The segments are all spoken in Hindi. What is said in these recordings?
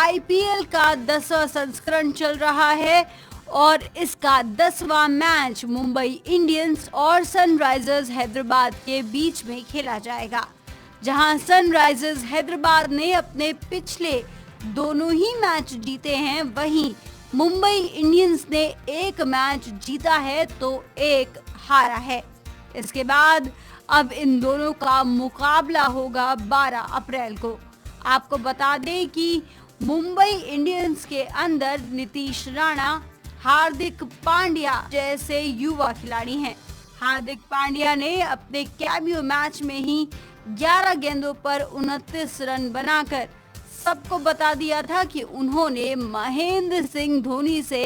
आईपीएल का 10वां संस्करण चल रहा है और इसका 10वां मैच मुंबई इंडियंस और सनराइजर्स हैदराबाद के बीच में खेला जाएगा। जहां सनराइजर्स हैदराबाद ने अपने पिछले दोनों ही मैच जीते हैं, वहीं मुंबई इंडियंस ने एक मैच जीता है तो एक हारा है। इसके बाद अब इन दोनों का मुकाबला होगा 12 अप्रैल को। आपको बता दें कि मुंबई इंडियंस के अंदर नीतीश राणा, हार्दिक पांड्या जैसे युवा खिलाड़ी हैं। हार्दिक पांड्या ने अपने कैमियो मैच में ही 11 गेंदों पर 29 रन बनाकर सबको बता दिया था कि उन्होंने महेंद्र सिंह धोनी से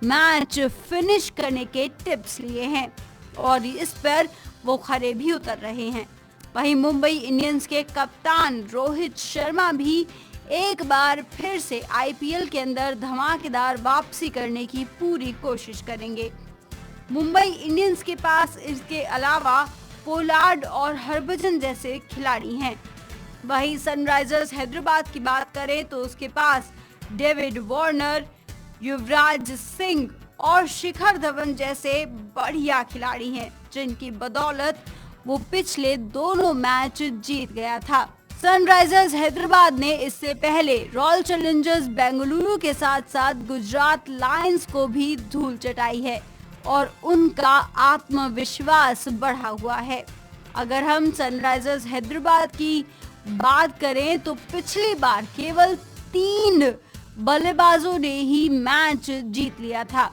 मैच फिनिश करने के टिप्स लिए हैं और इस पर वो खरे भी उतर रहे हैं। वहीं मुंबई इंडियंस के कप्तान रोहित शर्मा भी एक बार फिर से आईपीएल के अंदर धमाकेदार वापसी करने की पूरी कोशिश करेंगे। मुंबई इंडियंस के पास इसके अलावा पोलार्ड और हरभजन जैसे खिलाड़ी हैं। वहीं सनराइजर्स हैदराबाद की बात करें तो उसके पास डेविड वार्नर, युवराज सिंह और शिखर धवन जैसे बढ़िया खिलाड़ी हैं, जिनकी बदौलत वो पिछले दोनों मैच जीत गया था। सनराइजर्स हैदराबाद ने इससे पहले रॉयल चैलेंजर्स बेंगलुरु के साथ साथ गुजरात लायंस को भी धूल चटाई है और उनका आत्मविश्वास बढ़ा हुआ है। अगर हम सनराइजर्स हैदराबाद की बात करें तो पिछली बार केवल 3 बल्लेबाजों ने ही मैच जीत लिया था।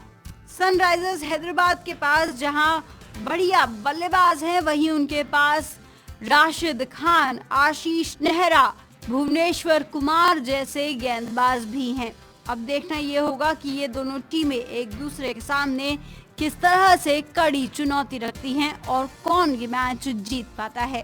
सनराइजर्स हैदराबाद के पास जहां बढ़िया बल्लेबाज हैं, वहीं उनके पास राशिद खान, आशीष नेहरा, भुवनेश्वर कुमार जैसे गेंदबाज भी हैं। अब देखना ये होगा कि ये दोनों टीमें एक दूसरे के सामने किस तरह से कड़ी चुनौती रखती हैं और कौन ये मैच जीत पाता है।